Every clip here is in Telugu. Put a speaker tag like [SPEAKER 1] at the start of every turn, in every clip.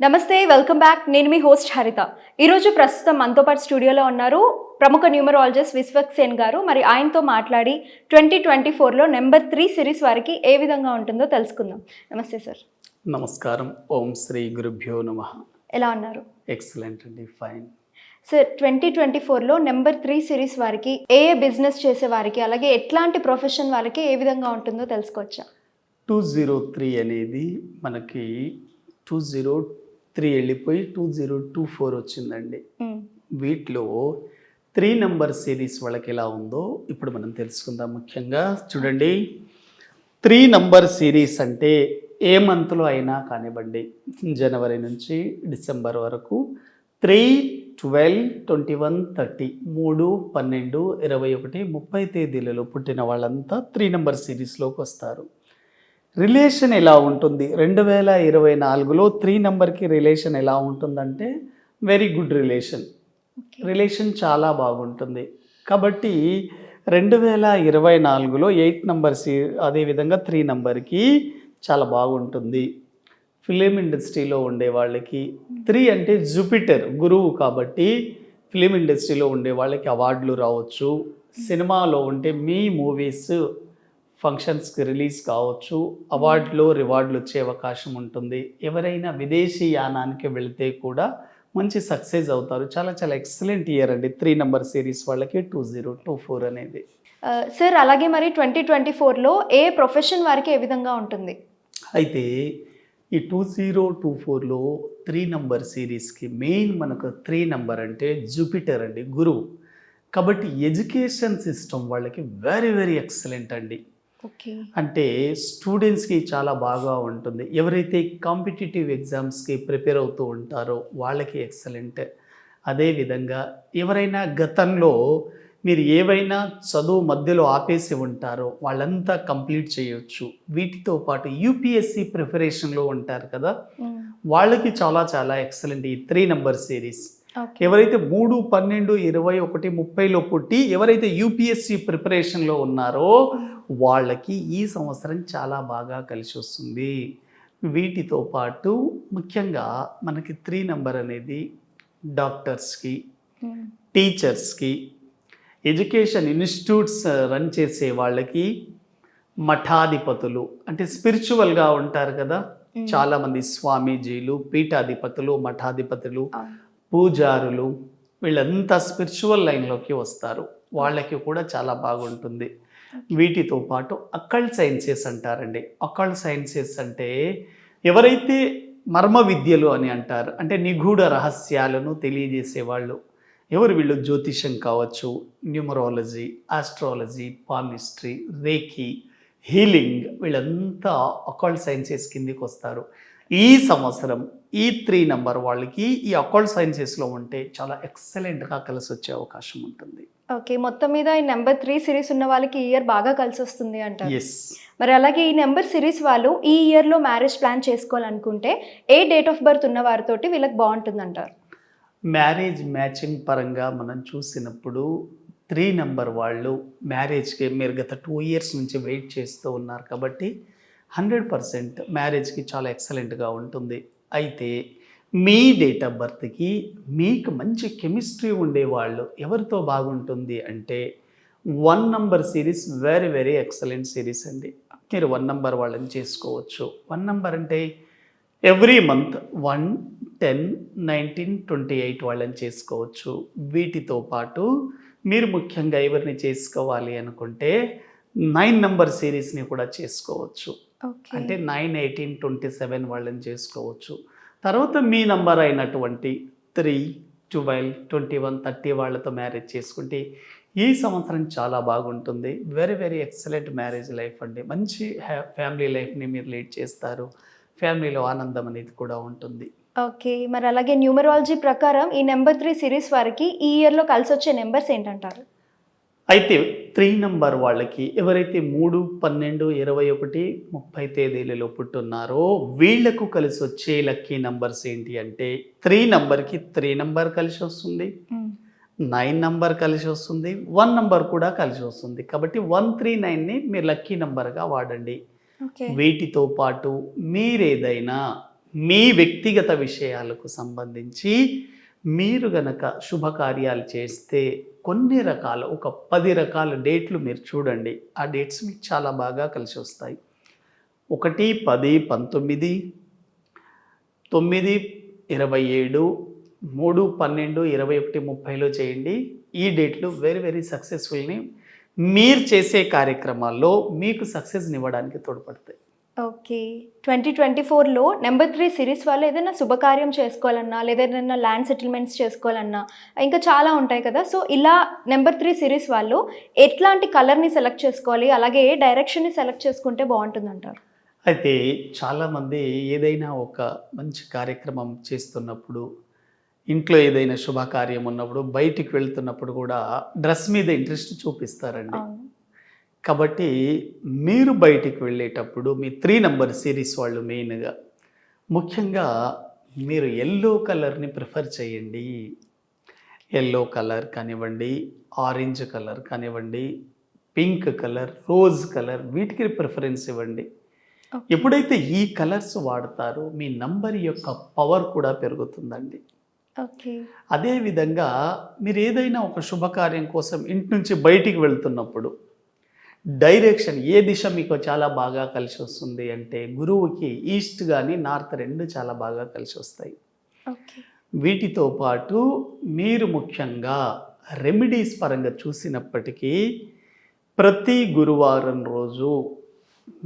[SPEAKER 1] నమస్తే, వెల్కమ్ బ్యాక్. నేను మీ హోస్ట్ హరిత. ఈరోజు ప్రస్తుతం మనతో పాటు స్టూడియోలో ఉన్నారు ప్రముఖ న్యూమరాలజిస్ట్ విశ్వక్ సేన్ గారు. మరి ఆయనతో మాట్లాడి 2024లో నెంబర్ 3 సిరీస్ వారికి ఏ విధంగా ఉంటుందో తెలుసుకుందాం. నమస్తే సార్.
[SPEAKER 2] నమస్కారం. ఓం శ్రీ గురుభ్యో నమః.
[SPEAKER 1] ఎలా ఉన్నారు?
[SPEAKER 2] ఎక్సలెంట్ అండి, ఫైన్.
[SPEAKER 1] సార్, 2024లో నెంబర్ 3 సిరీస్ వారికి ఏ బిజినెస్ చేసే వారికి, అలాగే ఎట్లాంటి ప్రొఫెషన్ వాళ్ళకి ఏ విధంగా ఉంటుందో తెలుసుకోవచ్చా?
[SPEAKER 2] 203 అనేది మనకి 203 వెళ్ళిపోయి 2024 వచ్చిందండి. వీటిలో 3 నంబర్ సిరీస్ వాళ్ళకి ఎలా ఉందో ఇప్పుడు మనం తెలుసుకుందాం. ముఖ్యంగా చూడండి, 3 నంబర్ సిరీస్ అంటే ఏ మంత్లో అయినా కానివ్వండి, జనవరి నుంచి డిసెంబర్ వరకు 3, 12, 21, 30 3, 12, 21, 30 తేదీలలో పుట్టిన వాళ్ళంతా 3 నంబర్ సిరీస్లోకి వస్తారు. రిలేషన్ ఎలా ఉంటుంది? 2024లో 3 నెంబర్కి రిలేషన్ ఎలా ఉంటుందంటే వెరీ గుడ్ రిలేషన్ చాలా బాగుంటుంది. కాబట్టి 2024లో 8 నెంబర్ అదేవిధంగా 3 నెంబర్కి చాలా బాగుంటుంది. ఫిలిం ఇండస్ట్రీలో ఉండే వాళ్ళకి 3 అంటే జూపిటర్ గురువు, కాబట్టి ఫిలిం ఇండస్ట్రీలో ఉండే వాళ్ళకి అవార్డులు రావచ్చు. సినిమాలో ఉంటే మీ మూవీస్ ఫంక్షన్స్కి రిలీజ్ కావచ్చు, అవార్డులు రివార్డులు వచ్చే అవకాశం ఉంటుంది. ఎవరైనా విదేశీ యానానికి వెళితే కూడా మంచి సక్సెస్ అవుతారు. చాలా చాలా ఎక్సలెంట్ ఇయర్ అండి 3 నెంబర్ సిరీస్ వాళ్ళకి 2024 అనేది.
[SPEAKER 1] సార్, అలాగే మరి 2024లో ఏ ప్రొఫెషన్ వారికి ఏ విధంగా ఉంటుంది?
[SPEAKER 2] అయితే ఈ 2024లో 3 నంబర్ సిరీస్కి మెయిన్ మనకు 3 నంబర్ అంటే జూపిటర్ అండి, గురువు. కాబట్టి ఎడ్యుకేషన్ సిస్టమ్ వాళ్ళకి వెరీ ఎక్సలెంట్ అండి. అంటే స్టూడెంట్స్కి చాలా బాగా ఉంటుంది. ఎవరైతే కాంపిటేటివ్ ఎగ్జామ్స్కి ప్రిపేర్ అవుతూ ఉంటారో వాళ్ళకి ఎక్సలెంట్. అదేవిధంగా ఎవరైనా గతంలో మీరు ఏవైనా చదువు మధ్యలో ఆపేసి ఉంటారో వాళ్ళంతా కంప్లీట్ చేయొచ్చు. వీటితో పాటు యూపీఎస్సి ప్రిపరేషన్లో ఉంటారు కదా, వాళ్ళకి చాలా చాలా ఎక్సలెంట్ ఈ 3 నంబర్ సిరీస్. ఎవరైతే 3, 12, 21, 30లో పుట్టి ఎవరైతే యూపీఎస్సి ప్రిపరేషన్లో ఉన్నారో వాళ్ళకి ఈ సంవత్సరం చాలా బాగా కలిసి వస్తుంది. వీటితో పాటు ముఖ్యంగా మనకి 3 నంబర్ అనేది డాక్టర్స్కి, టీచర్స్కి, ఎడ్యుకేషన్ ఇన్స్టిట్యూట్స్ రన్ చేసే వాళ్ళకి, మఠాధిపతులు అంటే స్పిరిచువల్గా ఉంటారు కదా, చాలామంది స్వామీజీలు, పీఠాధిపతులు, మఠాధిపతులు, పూజారులు, వీళ్ళంతా స్పిరిచువల్ లైన్లోకి వస్తారు. వాళ్ళకి కూడా చాలా బాగుంటుంది. వీటితో పాటు అకల్ట్ సైన్సెస్ అంటారండి. అకల్ట్ సైన్సెస్ అంటే ఎవరైతే మర్మ విద్యలు అని అంటారు, అంటే నిగూఢ రహస్యాలను తెలియజేసేవాళ్ళు. ఎవరు వీళ్ళు? జ్యోతిషం కావచ్చు, న్యూమరాలజీ, ఆస్ట్రాలజీ, పామిస్ట్రీ, రేఖీ, హీలింగ్, వీళ్ళంతా అకల్ట్ సైన్సెస్ కిందికి వస్తారు. ఈ సంవత్సరం ఈ 3 నంబర్ వాళ్ళకి ఈ అకల్ట్ సైన్సెస్లో ఉంటే చాలా ఎక్సలెంట్గా కలిసి వచ్చే అవకాశం ఉంటుంది.
[SPEAKER 1] ఓకే, మొత్తం మీద ఈ నెంబర్ 3 సిరీస్ ఉన్న వాళ్ళకి ఈ ఇయర్ బాగా కలిసి వస్తుంది అంటారు.
[SPEAKER 2] ఎస్.
[SPEAKER 1] మరి అలాగే ఈ నెంబర్ సిరీస్ వాళ్ళు ఈ ఇయర్లో మ్యారేజ్ ప్లాన్ చేసుకోవాలనుకుంటే ఏ డేట్ ఆఫ్ బర్త్ ఉన్న వారితోటి వీళ్ళకి బాగుంటుంది అంటారు?
[SPEAKER 2] మ్యారేజ్ మ్యాచింగ్ పరంగా మనం చూసినప్పుడు 3 నంబర్ వాళ్ళు మ్యారేజ్కి మీరు గత 2 ఇయర్స్ నుంచి వెయిట్ చేస్తూ ఉన్నారు కాబట్టి 100% మ్యారేజ్కి చాలా ఎక్సలెంట్గా ఉంటుంది. అయితే మీ డేట్ ఆఫ్ బర్త్కి మీకు మంచి కెమిస్ట్రీ ఉండేవాళ్ళు ఎవరితో బాగుంటుంది అంటే 1 number series very excellent series అండి. మీరు 1 నంబర్ వాళ్ళని చేసుకోవచ్చు. 1 నంబర్ అంటే ఎవ్రీ మంత్ 1, 10, 19, 28 వాళ్ళని చేసుకోవచ్చు. వీటితో పాటు మీరు ముఖ్యంగా ఎవరిని చేసుకోవాలి అనుకుంటే 9 నంబర్ సిరీస్ని కూడా చేసుకోవచ్చు. అంటే 9, 18, 27 వాళ్ళని చేసుకోవచ్చు. తర్వాత మీ నంబర్ అయినటువంటి 3, 12, 21, 30 వాళ్ళతో మ్యారేజ్ చేసుకుంటే ఈ సంవత్సరం చాలా బాగుంటుంది. వెరీ ఎక్సలెంట్ మ్యారేజ్ లైఫ్ అండి. మంచి ఫ్యామిలీ లైఫ్ని మీరు లీడ్ చేస్తారు. ఫ్యామిలీలో ఆనందం అనేది కూడా ఉంటుంది.
[SPEAKER 1] ఓకే, మరి అలాగే న్యూమరాలజీ ప్రకారం ఈ నెంబర్ 3 సిరీస్ వారికి ఈ ఇయర్లో కలిసి వచ్చే నెంబర్స్ ఏంటంటారు?
[SPEAKER 2] అయితే 3 నంబర్ వాళ్ళకి ఎవరైతే 3, 12, 21, 30 తేదీలలో పుట్టున్నారో వీళ్లకు కలిసి వచ్చే లక్కీ నంబర్స్ ఏంటి అంటే 3 నంబర్కి 3 నంబర్ కలిసి వస్తుంది, 9 నంబర్ కలిసి వస్తుంది, 1 నంబర్ కూడా కలిసి వస్తుంది. కాబట్టి 139ని మీరు లక్కీ నంబర్గా వాడండి. వీటితో పాటు మీరేదైనా మీ వ్యక్తిగత విషయాలకు సంబంధించి మీరు గనక శుభకార్యాలు చేస్తే కొన్ని రకాల ఒక 10 రకాల డేట్లు మీరు చూడండి. ఆ డేట్స్ మీకు చాలా బాగా కలిసి వస్తాయి. 1, 10, 19, 9, 27, 3, 12, 21, 30లో చేయండి. ఈ డేట్లు వెరీ వెరీ సక్సెస్ఫుల్ని మీరు చేసే కార్యక్రమాల్లో మీకు సక్సెస్ని ఇవ్వడానికి తోడ్పడతాయి.
[SPEAKER 1] ఓకే. 2024లో నెంబర్ 3 సిరీస్ వాళ్ళు ఏదైనా శుభకార్యం చేసుకోవాలన్నా లేదా ఏదైనా ల్యాండ్ సెటిల్మెంట్స్ చేసుకోవాలన్నా ఇంకా చాలా ఉంటాయి కదా. సో ఇలా నెంబర్ 3 సిరీస్ వాళ్ళు ఎట్లాంటి కలర్ని సెలెక్ట్ చేసుకోవాలి, అలాగే ఏ డైరెక్షన్ని సెలెక్ట్ చేసుకుంటే బాగుంటుందంటారు?
[SPEAKER 2] అయితే చాలామంది ఏదైనా ఒక మంచి కార్యక్రమం చేస్తున్నప్పుడు, ఇంట్లో ఏదైనా శుభకార్యం ఉన్నప్పుడు, బయటికి వెళ్తున్నప్పుడు కూడా డ్రెస్ మీద ఇంట్రెస్ట్ చూపిస్తారండి.
[SPEAKER 1] అవును.
[SPEAKER 2] కాబట్టి మీరు బయటికి వెళ్ళేటప్పుడు మీ 3 నంబర్ సిరీస్ వాళ్ళు మెయిన్గా ముఖ్యంగా మీరు ఎల్లో కలర్ని ప్రిఫర్ చేయండి. ఎల్లో కలర్ కానివ్వండి, ఆరెంజ్ కలర్ కానివ్వండి, పింక్ కలర్, రోజ్ కలర్, వీటికి ప్రిఫరెన్స్ ఇవ్వండి. ఎప్పుడైతే ఈ కలర్స్ వాడతారో మీ నంబర్ యొక్క పవర్ కూడా పెరుగుతుందండి.
[SPEAKER 1] ఓకే.
[SPEAKER 2] అదేవిధంగా మీరు ఏదైనా ఒక శుభకార్యం కోసం ఇంటి నుంచి బయటికి వెళ్తున్నప్పుడు డైరెక్షన్ ఏ దిశ మీకు చాలా బాగా కలిసి వస్తుంది అంటే గురువుకి ఈస్ట్ కానీ నార్త్ రెండు చాలా బాగా కలిసి వస్తాయి.
[SPEAKER 1] ఓకే.
[SPEAKER 2] వీటితో పాటు మీరు ముఖ్యంగా రెమెడీస్ పరంగా చూసినప్పటికీ ప్రతి గురువారం రోజు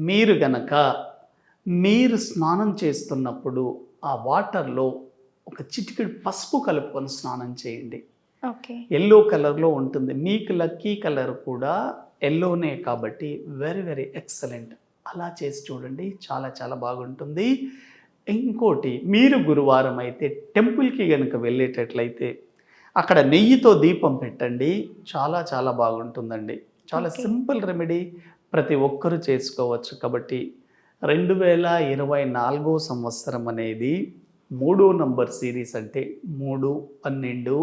[SPEAKER 2] మీరు గనక మీరు స్నానం చేస్తున్నప్పుడు ఆ వాటర్లో ఒక చిటికెడు పసుపు కలుపుకొని స్నానం చేయండి.
[SPEAKER 1] ఓకే.
[SPEAKER 2] ఎల్లో కలర్లో ఉంటుంది. మీకు లక్కీ కలర్ కూడా ఎల్లోనే కాబట్టి వెరీ వెరీ ఎక్సలెంట్. అలా చేసి చూడండి, చాలా చాలా బాగుంటుంది. ఇంకోటి, మీరు గురువారం అయితే టెంపుల్కి కనుక వెళ్ళేటట్లయితే అక్కడ నెయ్యితో దీపం పెట్టండి, చాలా చాలా బాగుంటుందండి. చాలా సింపుల్ రెమెడీ, ప్రతి ఒక్కరూ చేసుకోవచ్చు. కాబట్టి 2024 సంవత్సరం అనేది 3 నంబర్ సిరీస్ అంటే 3, 12,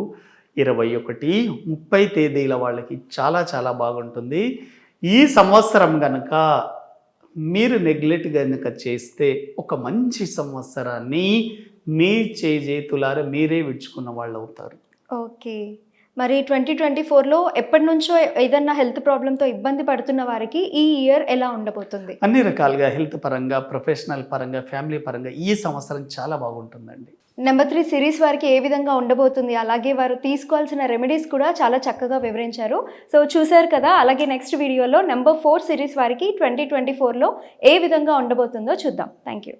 [SPEAKER 2] 21, 30 తేదీల వాళ్ళకి చాలా చాలా బాగుంటుంది. ఈ సంవత్సరం కనుక మీరు నెగ్లెక్ట్ కనుక చేస్తే ఒక మంచి సంవత్సరాన్ని మీ చేతులారా మీరే విడుచుకున్న వాళ్ళు అవుతారు.
[SPEAKER 1] ఓకే. మరి 2024లో ఎప్పటి నుంచో ఏదన్నా హెల్త్ ప్రాబ్లంతో ఇబ్బంది పడుతున్న వారికి ఈ ఇయర్ ఎలా ఉండబోతుంది?
[SPEAKER 2] అన్ని రకాలుగా హెల్త్ పరంగా, ప్రొఫెషనల్ పరంగా, ఫ్యామిలీ పరంగా ఈ సంవత్సరం చాలా బాగుంటుందండి.
[SPEAKER 1] నెంబర్ 3 సిరీస్ వారికి ఏ విధంగా ఉండబోతుంది, అలాగే వారు తీసుకోవాల్సిన రెమెడీస్ కూడా చాలా చక్కగా వివరించారు. సో చూశారు కదా. అలాగే నెక్స్ట్ వీడియోలో నెంబర్ 4 సిరీస్ వారికి 2024లో ఏ విధంగా ఉండబోతుందో చూద్దాం. Thank you.